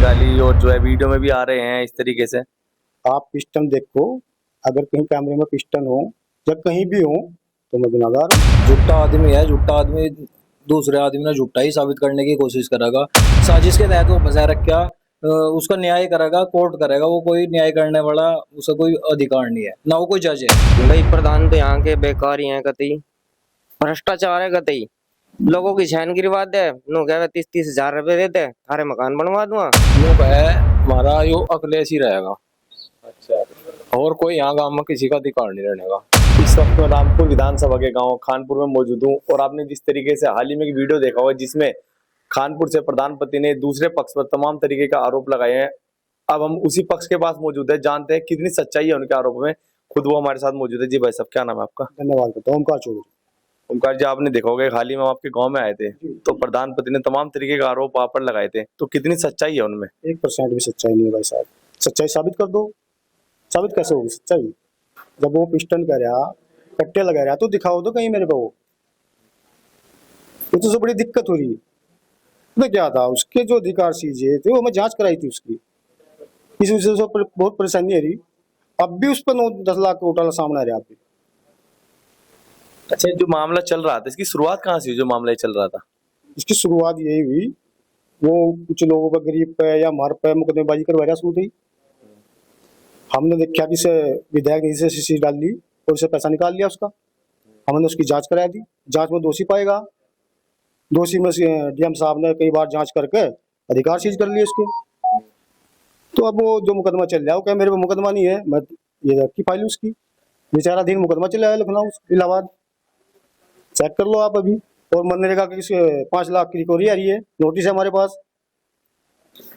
निकाली और जो है वीडियो में भी आ रहे हैं इस तरीके से। आप पिस्टन देखो, अगर कहीं कैमरे में पिस्टन हो या कहीं भी हो तो मैं गुनहगार हूँ। झूठा आदमी है, झूठा आदमी दूसरे आदमी ने झूठा ही साबित करने की कोशिश करेगा। साजिश के तहत वो फंसा रखा, उसका न्याय करेगा, कोर्ट करेगा। वो कोई न्याय करने वाला, उसका कोई अधिकार नहीं है, ना वो कोई जज है। भाई प्रधान तो यहाँ के बेकार ही हैं, कतई भ्रष्टाचार है, कतई लोगों की छैन गिरवा दे। नो कह 30-30 हजार रुपए देते, थारे मकान बनवा दूंगा। लोग है हमारा यो अखिलेश ही रहेगा। अच्छा, और कोई यहाँ गांव में किसी का अधिकार नहीं रहने का। इस वक्त मैं रामपुर विधानसभा के गांव खानपुर में मौजूद हूं और आपने जिस तरीके से हाल ही में एक वीडियो देखा हुआ जिसमें खानपुर से प्रधानपति ने दूसरे पक्ष पर तमाम तरीके का आरोप लगाए हैं। अब हम उसी पक्ष के पास मौजूद है, जानते हैं कितनी सच्चाई है उनके आरोप में। खुद वो हमारे साथ मौजूद है। जी भाई साहब, क्या नाम है आपका? धन्यवाद करता हूँ। ओमकार चौधरी। ओमकार जी, आपने देखा होगा हाल ही में हम आपके गांव में आए थे तो प्रधानपति ने तमाम तरीके का आरोप आप पर लगाए थे, तो कितनी सच्चाई है उनमें? 1% भी सच्चाई नहीं है भाई साहब। सच्चाई साबित कर दो। साबित कैसे होगी सच्चाई? जब वो पिस्टन कर रहा, कट्टे लगा रहा, तो दिखाओ तो कहीं मेरे को। वो तो बड़ी दिक्कत हो रही है। तो क्या था उसके जो अधिकार सीजे थे वो मैं जांच कराई थी उसकी, इस वजह से बहुत परेशानी है रही। अब भी उस पर 9-10 लाख का घोटाला सामने आ रहा है। अच्छा, जो मामला चल रहा था इसकी शुरुआत कहाँ से, जो मामला चल रहा था? इसकी शुरुआत यही हुई, वो कुछ लोगों पर गरीब पे या मार पे मुकदमेबाजी करवा रहा शुरू थी। हमने देखा कि से विधायक ने इसे सीसी डाल ली और उसे पैसा निकाल लिया उसका। हमने उसकी जांच करा दी, जांच में दोषी पाएगा। दोषी में डीएम साहब ने कई बार जांच करके अधिकार सीज कर लिए उसके। तो अब वो जो मुकदमा चल रहा है वो क्या मेरे पे मुकदमा नहीं है, मैं ये की फाइल उसकी विचाराधीन मुकदमा चल रहा है लखनऊ इलाहाबाद। चेक कर लो आप अभी। और मनरेगा की 5 लाख की रिकवरी आ रही है, नोटिस है हमारे पास।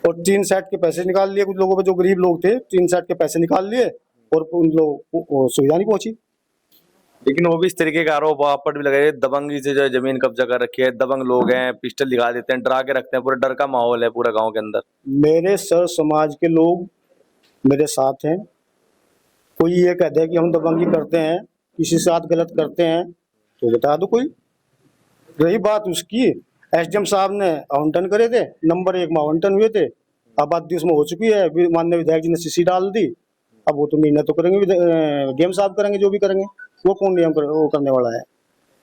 और 3 सेट के पैसे निकाल लिए कुछ लोगों पे, जो गरीब लोग थे 3 सेट के पैसे निकाल लिए और उन लोगों को सुविधा नहीं पहुंची। लेकिन वो भी इस तरीके का आरोप आप पर भी लगाए, दबंगी से जो है जमीन कब्जा कर रखी है, दबंग लोग हैं, पिस्टल दिखा देते हैं, डरा के रखते हैं, पूरा डर का माहौल है पूरा गांव के अंदर। मेरे सर समाज के लोग मेरे साथ हैं। कोई ये कहते हैं कि हम दबंगी करते हैं, किसी के साथ गलत करते हैं तो बता दो कोई। रही बात उसकी, एसडीएम साहब ने आवंटन करे थे, नंबर 1 में आवंटन हुए थे। अब बात उसमें हो चुकी है, माननीय विधायक जी ने सीसी डाल दी। अब वो तो निर्णय तो करेंगे, डीएम साहब करेंगे जो भी करेंगे। वो कौन नियम वो करने वाला है?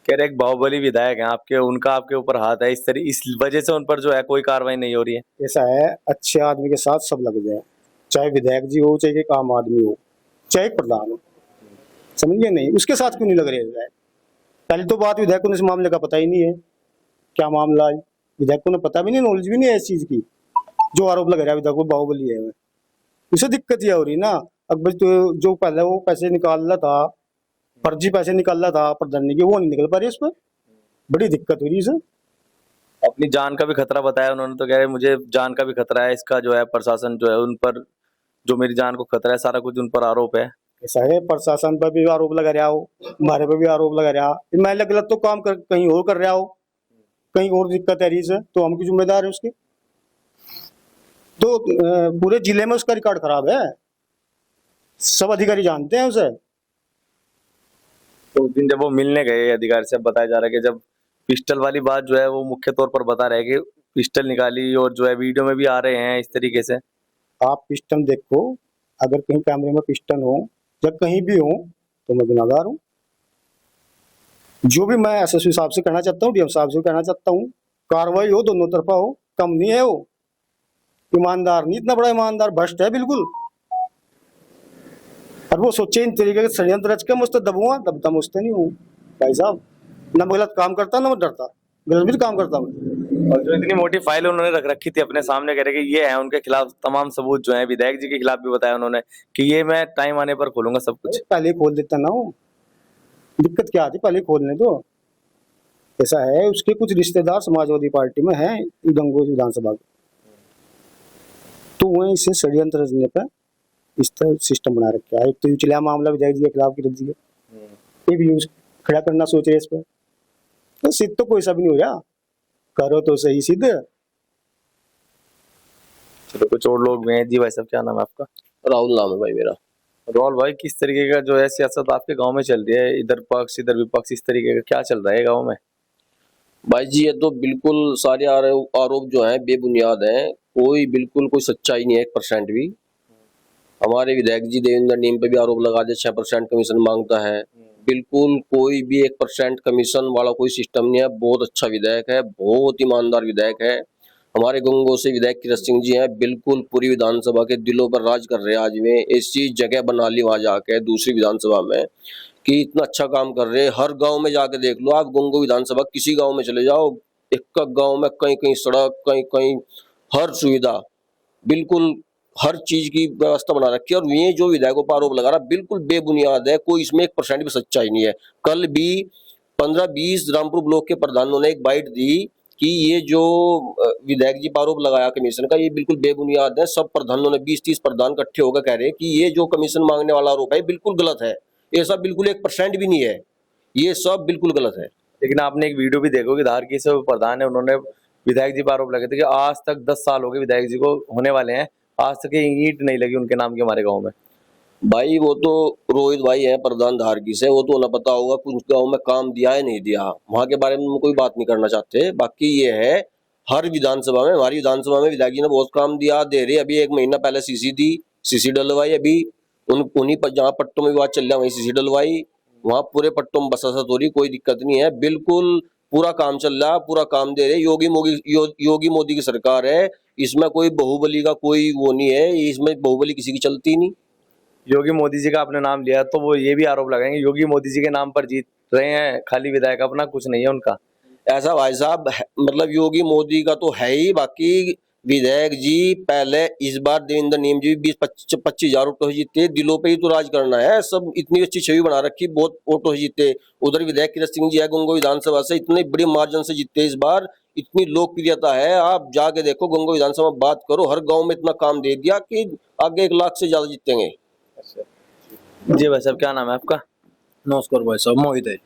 कह रहे एक बाहुबली विधायक हैं आपके, उनका आपके ऊपर हाथ है, इस वजह से उन पर जो है कोई कार्रवाई नहीं हो रही है। ऐसा है, अच्छे आदमी के साथ सब लग जाए, चाहे विधायक जी हो, चाहे एक आम आदमी हो, चाहे प्रधान हो। समझिए नहीं, उसके साथ क्यों नहीं लग रहे विधायक? पहले तो बात विधायक को इस मामले का पता ही नहीं है, क्या मामला है विधायक को पता भी नहीं, नॉलेज भी नहीं है इस चीज की। जो आरोप लग रहा है विधायक को बाहुबली है, उसे दिक्कत यह हो रही ना। अब तो जो पहले वो पैसे निकाल रहा था, फर्जी पैसे निकाल रहा था प्रधान की, वो नहीं निकल पा रही, उस पर बड़ी दिक्कत हो रही है। अपनी जान का भी खतरा बताया उन्होंने, तो कह रहे मुझे जान का भी खतरा है, इसका जो है प्रशासन जो है उन पर, जो मेरी जान को खतरा है, सारा कुछ उन पर आरोप है। ऐसा है, प्रशासन पर भी आरोप लगा रहा हो, हमारे पे भी आरोप लगा रहा, मैं अलग अलग तो काम कहीं और कर रहा हो, कहीं और दिक्कत है रही से, तो हम की जिम्मेदार है उसके। तो पूरे जिले में उसका रिकॉर्ड खराब है, सब अधिकारी जानते हैं उसे। तो उस दिन जब वो मिलने गए अधिकारी से, बताया जा रहा है कि जब पिस्टल वाली बात जो है वो मुख्य तौर पर बता रहे हैं कि पिस्टल निकाली और जो है वीडियो में भी आ रहे हैं इस तरीके से। आप पिस्टन देखो, अगर कहीं कैमरे में पिस्टन हो या कहीं भी हो तो मैं गुनहगार हूँ। जो भी मैं एसएसपी साहब से कहना चाहता हूँ, डीएम साहब से कहना चाहता हूँ, कार्रवाई हो, दोनों तरफा हो, कम नहीं है वो। ईमानदार नहीं, इतना बड़ा ईमानदार, भ्रष्ट है बिल्कुल। और वो सोचे इन तरीके के षड्यंत्र रच के मुझसे दबूंगा, दबता मुझसे नहीं हूँ भाई साहब। न मैं गलत काम करता, ना मैं डरता, गलत भी काम करता मैं। और जो इतनी मोटी फाइल उन्होंने रख रखी थी अपने सामने, कह रहे कि ये है उनके खिलाफ तमाम सबूत जो है, विधायक जी के खिलाफ भी बताया उन्होंने कि ये मैं टाइम आने पर खोलूंगा सब कुछ। पहले खोल देता ना वो, दिक्कत क्या आती, पहले खोलने दो। ऐसा है, उसके कुछ रिश्तेदार समाजवादी पार्टी में हैं गंगोह विधानसभा के, तो वहीं से षड्यंत्र रचने पर इस तरह सिस्टम बना रखा है। एक तो चला मामला विधायक जी के खिलाफ की रख दिया, ये भी यूज खड़ा करना सोच रहे इस पर। तो सिद्ध तो कोई सा भी नहीं हो रहा, करो तो सही सिद्ध। चलो, कुछ और लोग भी हैं। जी भाई साहब, क्या नाम है आपका? राहुल नाम है भाई मेरा। राहुल भाई, किस तरीके का जो है सियासत आपके गांव में चल रही है, इधर पक्ष इधर विपक्ष, इस तरीके का क्या चल रहा है गांव में? भाई जी ये तो बिल्कुल सारे आरोप जो हैं बेबुनियाद हैं, कोई बिल्कुल कोई सच्चाई नहीं है 1% भी। हमारे विधायक जी देवेंद्र नीम पे भी आरोप लगा दिया 6% कमीशन मांगता है। बिल्कुल कोई भी 1% कमीशन वाला कोई सिस्टम नहीं है। बहुत अच्छा विधायक है, बहुत ईमानदार विधायक है। हमारे गंगों से विधायक किरत सिंह जी हैं, बिल्कुल पूरी विधानसभा के दिलों पर राज कर रहे हैं। आज में ऐसी जगह बना ली वहां जाके दूसरी विधानसभा में कि इतना अच्छा काम कर रहे हैं। हर गांव में जाके देख लो आप, गंगो विधानसभा किसी गांव में चले जाओ, एक गांव में कहीं कहीं सड़क, कहीं कहीं हर सुविधा, बिल्कुल हर चीज की व्यवस्था बना रखी है। और ये जो विधायकों पर आरोप लगा रहा बिल्कुल बेबुनियाद है, कोई इसमें 1% भी सच्चाई नहीं है। कल भी 15-20 रामपुर ब्लॉक के प्रधानों ने एक बाइट दी कि ये जो विधायक जी पर आरोप लगाया कमीशन का, ये बिल्कुल बेबुनियाद है। सब प्रधानों ने 20-30 प्रधान इकट्ठे होकर कह रहे हैं कि ये जो कमीशन मांगने वाला आरोप है बिल्कुल गलत है। ऐसा बिल्कुल 1% भी नहीं है, ये सब बिल्कुल गलत है। लेकिन आपने एक वीडियो भी देखो कि धार की से प्रधान है, उन्होंने विधायक जी पर आरोप लगे थे कि आज तक 10 साल हो गए विधायक जी को होने वाले हैं, आज तक ये ईंट नहीं लगी उनके नाम की हमारे गाँव में। भाई वो तो रोहित भाई हैं प्रधान धारकी से, वो तो उन्हें पता होगा कुछ गाँव में काम दिया है नहीं दिया, वहां के बारे में हम कोई बात नहीं करना चाहते। बाकी ये है हर विधानसभा में, हमारी विधानसभा में विधायक जी ने बहुत काम दिया, दे रहे। अभी 1 महीना पहले सीसी दी, सीसी डलवाई। अभी उन्हीं पर जहाँ पट्टों में विवाद चल रहा है वहीं सीसी डलवाई, वहां पूरे पट्टों में बसासत हो रही, कोई दिक्कत नहीं है। बिल्कुल पूरा काम चल रहा है, पूरा काम दे रहे। योगी मोदी की सरकार है, इसमें कोई बाहुबली का कोई वो नहीं है, इसमें बाहुबली किसी की चलती नहीं। योगी मोदी जी का आपने नाम लिया तो वो ये भी आरोप लगाएंगे योगी मोदी जी के नाम पर जीत रहे हैं, खाली विधायक अपना कुछ नहीं है उनका। ऐसा भाई साहब मतलब योगी मोदी का तो है ही, बाकी विधायक जी पहले इस बार देवेंद्र नीम जी 20-25 हजार ऑटो जीते, दिलों पे ही तो राज करना है। सब इतनी अच्छी छवि बना रखी, बहुत ऑटो जीते। उधर विधायक किरत सिंह जी है गंगो विधानसभा से, इतने बड़ी मार्जिन से जीते इस बार, इतनी लोकप्रियता है। आप जाके देखो गंगो विधानसभा बात करो, हर गाँव में इतना काम दे दिया कि आगे 1 लाख से ज्यादा जीतेंगे। जी भाई साहब, क्या नाम है आपका? नमस्कार भाई साहब, मोहित है।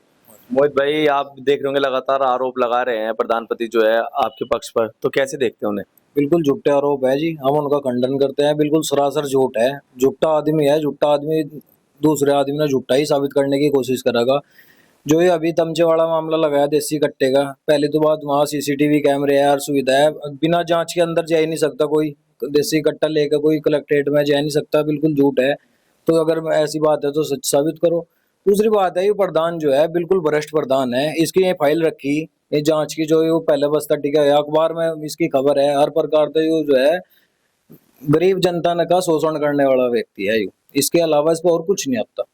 मोहित भाई, आप देख रहे होंगे लगातार आरोप लगा रहे हैं प्रधानपति जो है आपके पक्ष पर, तो कैसे देखते हैं उन्हें? बिल्कुल झूठे आरोप है जी, हम उनका खंडन करते हैं। बिल्कुल सरासर झूठ है, झूठा आदमी है। झूठा आदमी दूसरे आदमी ने झूठा ही साबित करने की कोशिश करेगा। जो ये अभी तमचे वाला मामला लगाया देसी कट्टे का, पहली तो बात वहाँ सीसीटीवी कैमरे है, हर सुविधा है, बिना जांच के अंदर जा ही नहीं सकता कोई। देसी कट्टा लेकर कोई कलेक्ट्रेट में जा नहीं सकता, बिल्कुल झूठ है। तो अगर ऐसी बात है तो सच साबित करो। दूसरी बात है, ये प्रधान जो है बिल्कुल भ्रष्ट प्रधान है। इसकी ये फाइल रखी ये जांच की, जो ये पहले बस्ता टिका है, अखबार में इसकी खबर है। हर प्रकार से ये जो है गरीब जनता का शोषण करने वाला व्यक्ति है। इसके अलावा इस पर और कुछ नहीं आता।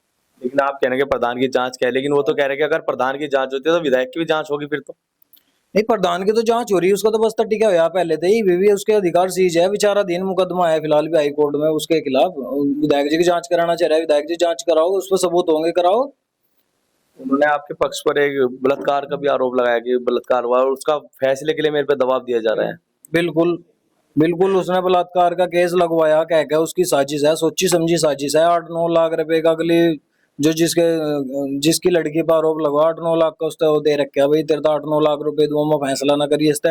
लेकिन आप कह रहे हैं कि प्रधान की जांच क्या है, लेकिन वो तो कह रहे हैं कि अगर प्रधान की जांच होती है तो विधायक की भी जांच होगी फिर तो। नहीं, प्रधान की तो जांच हो रही है, उसका तो बस्ता टिका हुआ पहले से ही। भी उसके अधिकार सीज है, विचाराधीन मुकदमा है फिलहाल भी हाई कोर्ट में उसके खिलाफ। विधायक जी की जांच कराना चाह रहा है, विधायक जी जांच कराओ, उस पर सबूत होंगे, कराओ। उन्होंने आपके पक्ष पर एक बलात्कार का भी आरोप लगाया कि बलात्कार हुआ और उसका फैसले के लिए मेरे पे दबाव दिया जा रहा है। बिल्कुल बिल्कुल, उसने बलात्कार का केस लगवाया, कह के उसकी साजिश है, सोची समझी साजिश है। 8-9 लाख रुपए का अगली जो जिसकी लड़की पर आरोप लगा, 8-9 लाख का उसने वो दे रखा भाई, तेरे तो 8-9 लाख रुपए दो, मैं फैसला ना करिए इससे।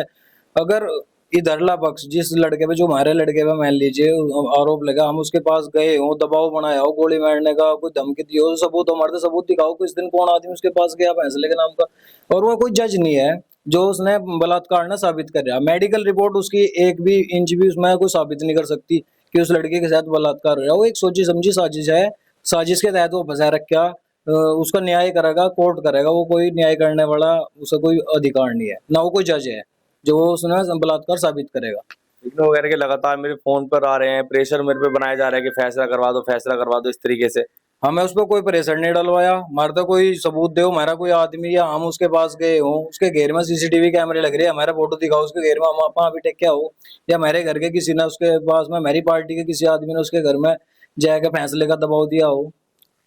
अगर इधरला पक्ष जिस लड़के पे, जो हमारे लड़के पे मान लीजिए आरोप लगा, हम उसके पास गए हो, दबाव बनाया हो, गोली मारने का कोई धमकी दी हो, सबूत हमारे तो सबूत दिखाओ किस दिन कौन आदमी उसके पास गया फैसले के नाम का। और वो कोई जज नहीं है जो उसने बलात्कार ना साबित कर रहा। मेडिकल रिपोर्ट उसकी 1 भी इंच भी उसमें कोई साबित नहीं कर सकती कि उस लड़के के साथ बलात्कार हो रहा। वो एक सोची समझी साजिश है, साजिश के तहत वो फंसा रखा। उसका न्याय करेगा, कोर्ट करेगा, वो कोई न्याय करने वाला उसका कोई अधिकार नहीं है, ना वो कोई जज है जो उसने बलात्कार साबित करेगा। लेकिन वो कह रहे हैं कि लगातार मेरे फोन पर आ रहे हैं, प्रेशर मेरे पे बनाया जा रहा है कि फैसला करवा दो, फैसला करवा दो, इस तरीके से। हमें उस पर कोई प्रेशर नहीं डलवाया, हमारा तो कोई सबूत दो, हमारा कोई आदमी या हम उसके पास गए हो, उसके घेर में सीसीटीवी कैमरे लग रहे हैं, हमारा फोटो दिखाओ उसके घेर में, हम आप अभी टेक क्या हो, या मेरे घर के किसी ने उसके पास में, मेरी पार्टी के किसी आदमी ने उसके घर में जाकर फैसले का दबाव दिया हो।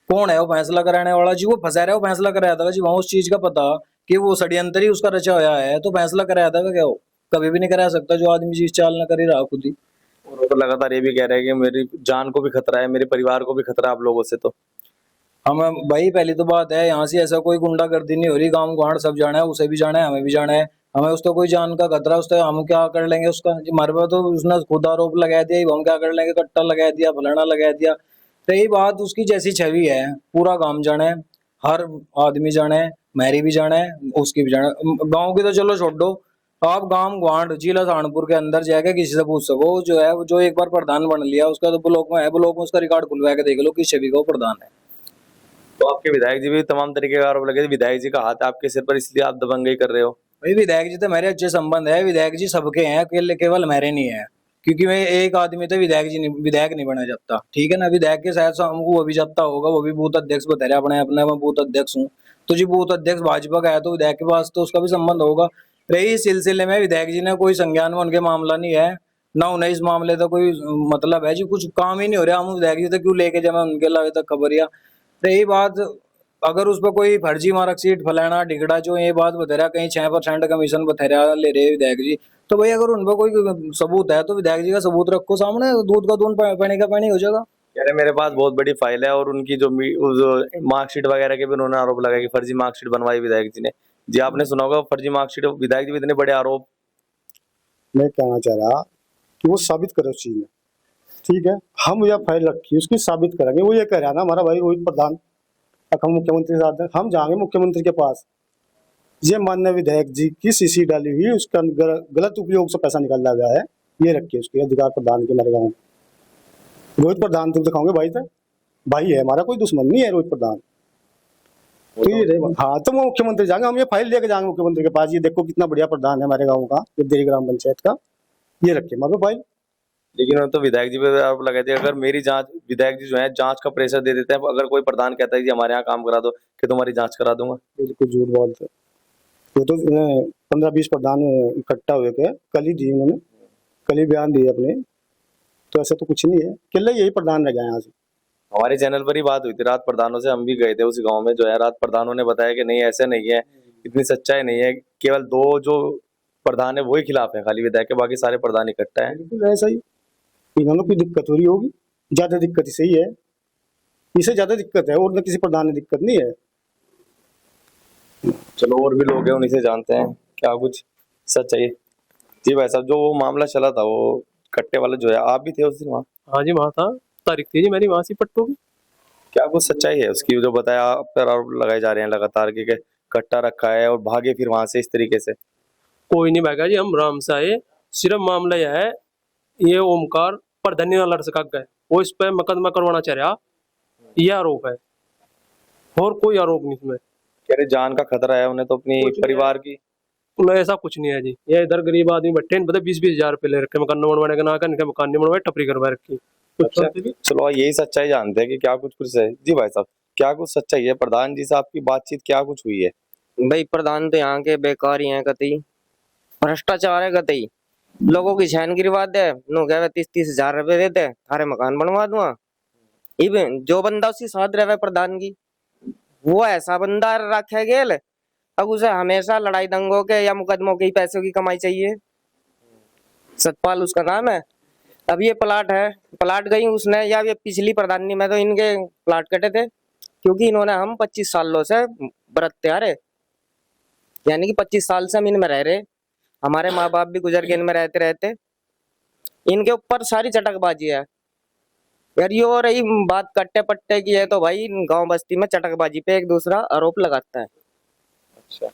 कौन है वो फैसला कराने वाला जी? वो फंसा रहा है, वो फैसला कराया था जी, वहां उस चीज का पता कि वो षड्यंत्र ही उसका रचा हुआ है, तो फैसला कराया था क्या? वो कभी भी नहीं करा सकता जो आदमी चीज चाल ना कर ही रहा खुद ही। और वो तो लगातार ये भी कह रहे हैं कि मेरी जान को भी खतरा है, मेरे परिवार को भी खतरा है आप लोगों से। तो हमें भाई पहली तो बात है, यहाँ से ऐसा कोई गुंडागर्दी नहीं हो रही, गांव गुआड़ सब जाना है, उसे भी जाना है, हमें भी जाना है। हमें उसका कोई जान का खतरा, उसका हम क्या कर लेंगे उसका? हमारे पास तो उसने खुद आरोप लगा दिया, हम क्या कर लेंगे? कट्टा लगा दिया, फलाना लगा दिया। रही बात उसकी जैसी छवि है, पूरा गांव जाने, हर आदमी जाने, मेरी भी जाना है, उसकी भी जाना है। गाँव की तो चलो छोड़ दो, आप गांव ग्वांड जिला सहारनपुर के अंदर जाके किसी से पूछ सको, जो है जो एक बार प्रधान बन लिया उसका तो ब्लॉक में है, ब्लॉक में उसका रिकॉर्ड खुलवा के देख लो किस छवि का वो प्रधान है। तो आपके विधायक जी भी तमाम तरीके का आरोप लगे थे, विधायक जी का हाथ है आपके सिर पर इसलिए आप दबंगई कर रहे हो। भाई विधायक जी तो मेरे अच्छे संबंध है, विधायक जी सबके हैं, केवल मेरे नहीं है, क्योंकि मैं एक आदमी तो विधायक नहीं बना जाता, ठीक है ना। विधायक के साथ वो भी जाता होगा, वो भी बूथ अध्यक्ष बता रहे अपने अपने मैं बूथ अध्यक्ष हूँ, तो जी बूथ अध्यक्ष भाजपा का है तो विधायक के पास तो उसका भी संबंध होगा। रही इस सिलसिले में विधायक जी ने कोई संज्ञान में उनके मामला नहीं है, ना उन्हें इस मामले का कोई मतलब है जी, कुछ काम ही नहीं हो रहा, हम विधायक जी तक क्यों लेके जाए उनके अलावा तक खबरिया। रही बात अगर उस पर कोई फर्जी मार्कशीट फलाना ढिगड़ा जो ये बात बता रहा कहीं 6% कमीशन बता रहा ले रहे विधायक जी, तो भाई अगर उन पर कोई सबूत है तो विधायक जी का सबूत रखो सामने, दूध का दूध पानी का पानी हो जाएगा। कह रहे मेरे पास बहुत बड़ी फाइल है और उनकी जो मार्कशीट वगैरह के भी उन्होंने आरोप लगाया कि फर्जी मार्कशीट बनवाई विधायक जी ने। जी आपने सुना होगा फर्जी मार्कशीट, विधायक जी भी इतने बड़े आरोप। मैं कहना चाह रहा कि वो साबित करे उस चीज में, ठीक है, हम यह फाइल रखी उसकी साबित करेंगे। वो ये कह रहा है ना हमारा भाई रोहित प्रधान, हम मुख्यमंत्री साथ हैं, हम जाएंगे मुख्यमंत्री के पास, ये माननीय विधायक जी की सीसी डाली हुई उसका गलत उपयोग से पैसा निकाला गया है, ये रखिए उसके अधिकार प्रदान के मेरे गाँव। रोहित प्रधान तो दिखाओगे भाई था, भाई है हमारा, कोई दुश्मन नहीं है रोहित प्रधान। तो ये हाँ, तो वो मुख्यमंत्री जाएंगे, हम ये फाइल लेके जाएंगे मुख्यमंत्री के पास, ये देखो कितना बढ़िया प्रधान है हमारे गाँव का, देरी ग्राम पंचायत का, ये रखिए हमारे फाइल। लेकिन उन्होंने तो विधायक जी पे आरोप लगाए थे, अगर मेरी जांच, विधायक जी जो है जांच का प्रेशर दे देते हैं, अगर कोई प्रधान कहता है कि हमारे यहाँ काम करा दो कि तुम्हारी जांच करा दूंगा। बिल्कुल झूठ बोलते, वो तो 15-20 प्रधान इकट्ठा हुए थे, कल ही दी उन्होंने, कल ही बयान दिए अपने, तो ऐसा तो कुछ नहीं है, केवल यही प्रधान रह गया यहाँ से। हमारे चैनल पर ही बात हुई थी रात प्रधानों से, हम भी गए थे उस गांव में, जो है रात प्रधानों ने बताया कि नहीं ऐसे नहीं है, इतनी सच्चाई नहीं है, केवल 2 जो प्रधान है वही खिलाफ है खाली विधायक के, बाकी सारे प्रधान इकट्ठा है। बिल्कुल ऐसा ही, इन्होंने कोई दिक्कत हो रही होगी, ज्यादा दिक्कत इसे ही है, इसे ज्यादा दिक्कत है, और न किसी प्रधान में दिक्कत नहीं है। चलो और भी लोग हैं उन्हीं से जानते हैं क्या कुछ सच्चाई है। जी भाई साहब, जो वो मामला चला था वो कट्टे वाला जो है, आप भी थे उस दिन वहाँ? हाँ जी वहाँ था, तारीख थी जी मेरी वहाँ से पट्टू की। क्या कुछ सच्चाई है उसकी, जो बताया आप पर आरोप लगाए जा रहे हैं लगातार कि कट्टा रखा है और भागे फिर वहां से इस तरीके से? कोई नहीं भागा जी, हम राम से आए, सिर्फ मामला यह है ये ओमकार पर धन्य लड़ सका गए, वो इस पर मुकदमा करवाना चाह रहा, यह आरोप है, और कोई आरोप नहीं इसमें। कह रहे जान का खतरा है उन्हें तो अपनी परिवार की। नहीं ऐसा कुछ नहीं है जी, ये इधर गरीब आदमी बैठे हैं, 20-20 हजार रुपये ले रखे मकान बनवाने का, ना का इनके मकान नहीं बनवाए, टपरी करवा रखी। अच्छा, चलो यही सच्चाई जानते हैं कि क्या कुछ कुछ है। जी भाई साहब, क्या कुछ सच्चाई है, प्रधान जी से आपकी बातचीत क्या कुछ हुई है? भाई प्रधान तो यहाँ के बेकार ही हैं कतई, भ्रष्टाचार है कतई, लोगों की छैन गिरवा दे, नो कहे 30-30 हजार रुपए देते थारे मकान बनवा दूंगा। इवन जो बंदा उसकी साथ रहे प्रधान की, वो ऐसा बंदा रखे गेल, अब उसे हमेशा लड़ाई दंगों के या मुकदमों के ही पैसों की कमाई चाहिए। सतपाल उसका नाम है। अब ये प्लाट है, प्लाट गई उसने, या ये पिछली प्रधानी में तो इनके प्लाट कटे थे, क्योंकि इन्होंने हम 25 सालों से बरतते आ रहे, यानी कि 25 साल से हम इनमें रह रहे, हमारे माँ बाप भी गुजर के इनमें रहते रहते, इनके ऊपर सारी चटकबाजी है यार। ये हो रही बात कट्टे पट्टे की है तो भाई गांव बस्ती में चटकबाजी पे एक दूसरा आरोप लगाता है। अच्छा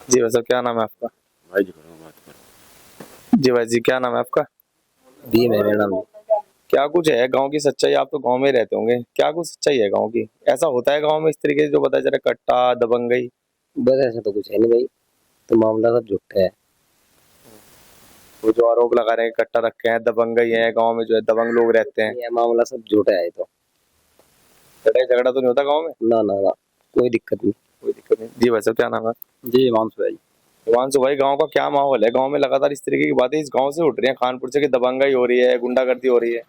जी भाई साहब, क्या नाम है आपका? भाई जी करो बात करो। जी भाई जी, क्या नाम है आपका? भी मेरे नाम क्या कुछ है गांव की सच्चाई, आप तो गांव में रहते होंगे, क्या कुछ सच्चाई है गांव की? ऐसा होता है गांव में इस तरीके से जो बताया जा रहा है, कट्टा दबंगई? बस ऐसा तो कुछ है नहीं भाई, तो मामला सब झूठा है। वो जो आरोप लगा रहे हैं कट्टा रखे हैं, दबंगई है, गांव में जो है दबंग लोग रहते हैं, ये मामला सब झूठा है। तो लड़ाई झगड़ा तो नहीं होता गाँव में? ना ना ना, कोई दिक्कत नहीं। कोई दिक्कत नहीं। जी भाई साहब, क्या नाम है? जी हिमांशु भाई। हिमांशु भाई, गांव का क्या माहौल है? गांव में लगातार इस तरीके की बातें इस गांव से उठ रही हैं, खानपुर से, कि दबंगई हो रही है, गुंडागर्दी हो रही है।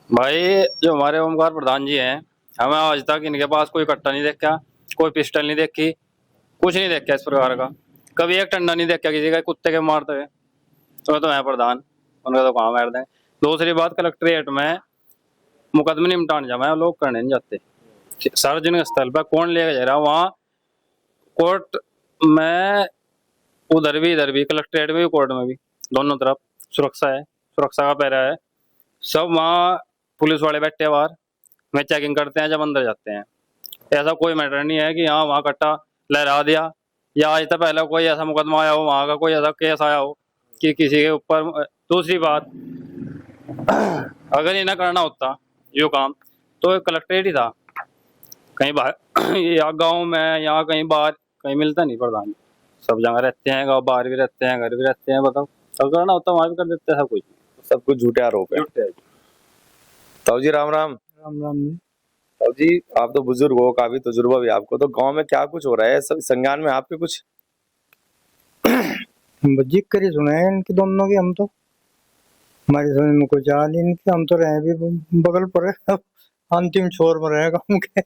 भाई जो हमारे ओमकार प्रधान जी हैं, हमें आज तक इनके पास कोई कट्टा नहीं देखा, कोई पिस्टल नहीं देखी, कुछ नहीं देखा इस प्रकार का, कभी एक डंडा नहीं देखा किसी का कुत्ते के मारते हुए। तो है प्रधान, उनका तो कहाँ मार दें। दूसरी बात, कलेक्ट्रेट में मुकदमे निपटाने जाए लोग करने नहीं जाते, सार्वजनिक स्थल पर कौन लेकर जा रहा, वहाँ कोर्ट में उधर भी इधर भी, कलेक्ट्रेट में भी कोर्ट में भी, दोनों तरफ सुरक्षा है, सुरक्षा का पहरा है, सब वहाँ पुलिस वाले बैठे हैं बाहर में, चेकिंग करते हैं जब अंदर जाते हैं। ऐसा कोई मैटर नहीं है कि हाँ वहाँ कट्टा लहरा दिया, या आज तक पहले कोई ऐसा मुकदमा आया हो, वहां का कोई ऐसा केस आया हो कि किसी के ऊपर। दूसरी बात, अगर इन्हें करना होता जो काम तो कलेक्ट्रेट ही था, कहीं बाहर या गांव में या कहीं बाहर कहीं मिलता नहीं प्रधान। सब जगह रहते हैं, गाँव बाहर भी रहते हैं, घर भी रहते हैं। बताओ, अगर करना होता वहां भी कर देते हैं। सब कुछ सब कुछ झूठे आरोप है। ताऊ जी राम राम। राम राम जी। ताऊ जी आप तो बुजुर्ग हो, काफी तजुर्बा भी आपको, तो गांव में क्या कुछ हो रहा है सब संज्ञान में आपके कुछ? बजीक करी सुने हैं इनकी दोनों की, हम तो हमारी समझ में कुछ आ नहीं इनकी। हम तो रहे भी बगल पर है, अंतिम छोर में रहे गाँव के।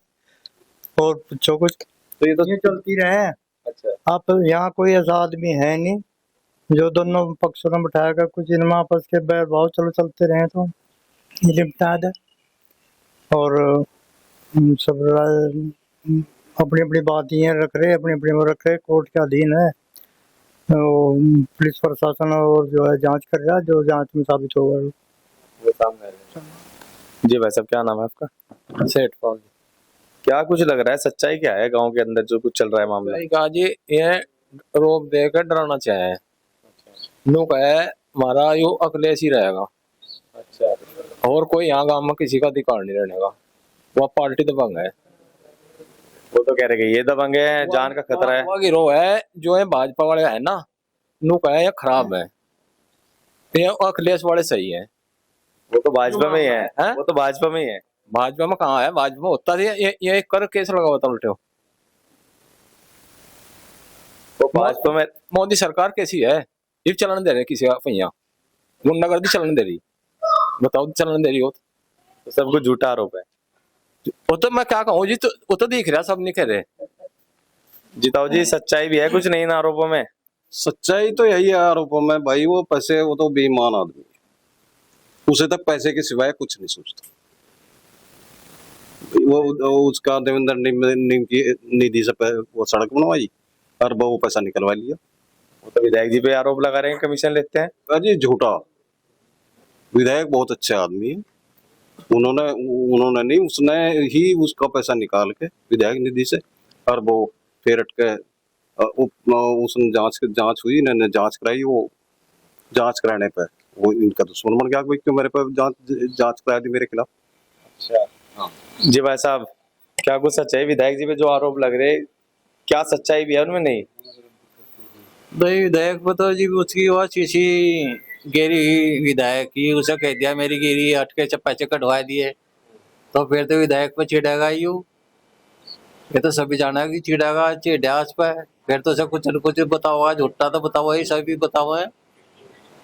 और पूछो कुछ, तो ये तो ये चलती रहे। अच्छा, आप यहाँ कोई ऐसा आदमी है नहीं जो दोनों पक्षों में बैठाएगा, कुछ इनमें आपस के बैर भाव चलो चलते रहे तो ये निपटा दे। और सब अपनी अपनी बात ये रख रहे, अपनी अपनी वो रख रहे, कोर्ट के अधीन है। तो पुलिस प्रशासन और जो है जांच कर रहा है, जो जांच में साबित होगा वो सामने है। जी भाई साहब, क्या नाम है आपका? सेठ पाल क्या कुछ लग रहा है, सच्चाई क्या है गांव के अंदर जो कुछ चल रहा है मामला? कहा जी, ये रोक देकर डराना चाहे नु कहे हमारा यो अखिलेश ही रहेगा। अच्छा, और कोई यहाँ गांव में किसी का अधिकार नहीं रहने का। वह पार्टी दबंग है। वो तो कह रहे कि ये दबंगे हैं, जान का खतरा है। वह गिरोह है जो है भाजपा वाले है ना, नु कहे ये खराब है, ये अखिलेश वाले सही है। वो तो भाजपा में ही है, हैं? वो तो भाजपा में ही है। भाजपा में कहाँ है? भाजपा में होता थी ये एक कर केस लगा हुआ था उल्टे। वो भाजपा में मोदी सरकार कैसी है? ये चलन दे रहे किसी का पहिया, गुंडागर्दी चलन दे रही। बताओ, चलन दे रही हो तो सब कुछ झूठा आरोप है। वो तो मैं क्या कहूँ जी, तो वो तो दिख रहा, सब नहीं कह रहे। जीताओ जी, सच्चाई भी है कुछ नहीं इन आरोपों में? सच्चाई तो यही है आरोपों में भाई, वो पैसे, वो तो बेईमान आदमी है, उसे तक पैसे के सिवाय कुछ नहीं सोचता। वो उसका देवेंद्र नीम की निधि से वो सड़क बनवाई और वो पैसा निकलवा लिया। वो तो विधायक जी पे आरोप लगा रहे हैं कमीशन लेते हैं। अजी झूठा। विधायक बहुत अच्छे आदमी है, उन्होंने नहीं, उसने ही उसका पैसा निकाल के विधायक निधि से और वो फेरट के उसने जांच हुई, इन्होंने जांच कराई। वो जांच कराने पर वो इनका दुश्मन बन गया, कोई क्यों मेरे पर जांच करा दी मेरे खिलाफ। अच्छा जी भाई साहब, क्या कुछ सच्चाई विधायक जी पे जो आरोप लग रहे, क्या सच्चाई भी है उनमें? नहीं भाई विधायक बताओ जी, उसकी वो चीसी गेरी विधायक की, उसे कह दिया मेरी गेरी अटके पैसे कटवा दिए, तो फिर तो विधायक पे चिढ़ेगा यू। ये तो सभी जाना कि चिढ़ेगा, चिढ़ा उस पर, फिर तो उसे कुछ न कुछ बताओ, झूठा तो बताओ, ये सभी बताओ है।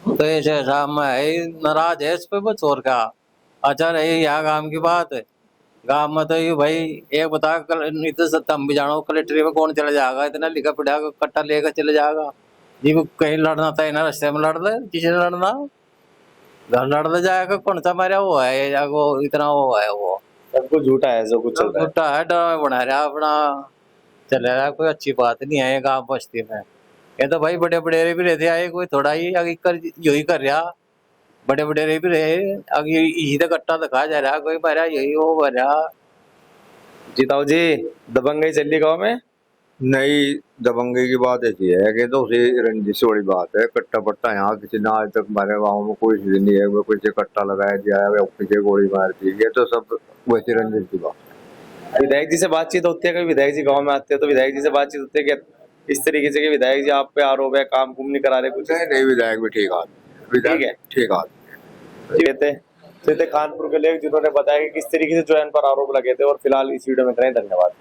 तो ऐसे है, नाराज है इस पे बस, और क्या। अच्छा रही यहाँ गांव की बात, गांव में तो ये भाई एक बता, नहीं तो हम भी जानो कलेक्ट्री में कौन चला जाएगा, इतना लिखा पढ़ा कट्टा लेकर चले जाएगा जी। कहीं लड़ना था ना, रास्ते में लड़ ले, किसी ने लड़ना घर लड़ जाएगा, कौन सा मारा वो है या वो इतना वो है, वो सब कुछ झूठा है जो कुछ चल रहा है। झूठा है, डरा बना रहा अपना चले रहा। कोई अच्छी बात नहीं है गाँव बस्ती में। ये तो भाई बड़े बड़े भी रहते आए, कोई थोड़ा ही आगे कर यही ही कर रहा, बड़े बड़े भी रहे आगे यही तो कट्टा दिखा जा रहा, कोई मारा यही वो भरा। जीताओ जी, दबंगई चल रही गाँव में? नई दबंगे की बात ऐसी है कि तो उसी रंजिश वाली बात है। कट्टा पट्टा यहाँ किसी ने आज तक हमारे गाँव में कोई चीज नहीं है, वो किसी कट्टा लगाया दिया है, किसी गोली मार दी, ये तो सब वैसी रंजिश की बात है। विधायक जी से बातचीत होती है? कभी विधायक जी गाँव में आते हैं तो विधायक जी से बातचीत होती है कि इस तरीके से कि विधायक जी आप पे आरोप है, काम कुम नहीं करा रहे कुछ? नहीं, विधायक भी ठीक आदमी, विधायक ठीक है, ठीक आदमी। कहते कानपुर के लोग जिन्होंने बताया कि किस तरीके से जो है इन पर आरोप लगे थे। और फिलहाल इस वीडियो में इतना ही, धन्यवाद।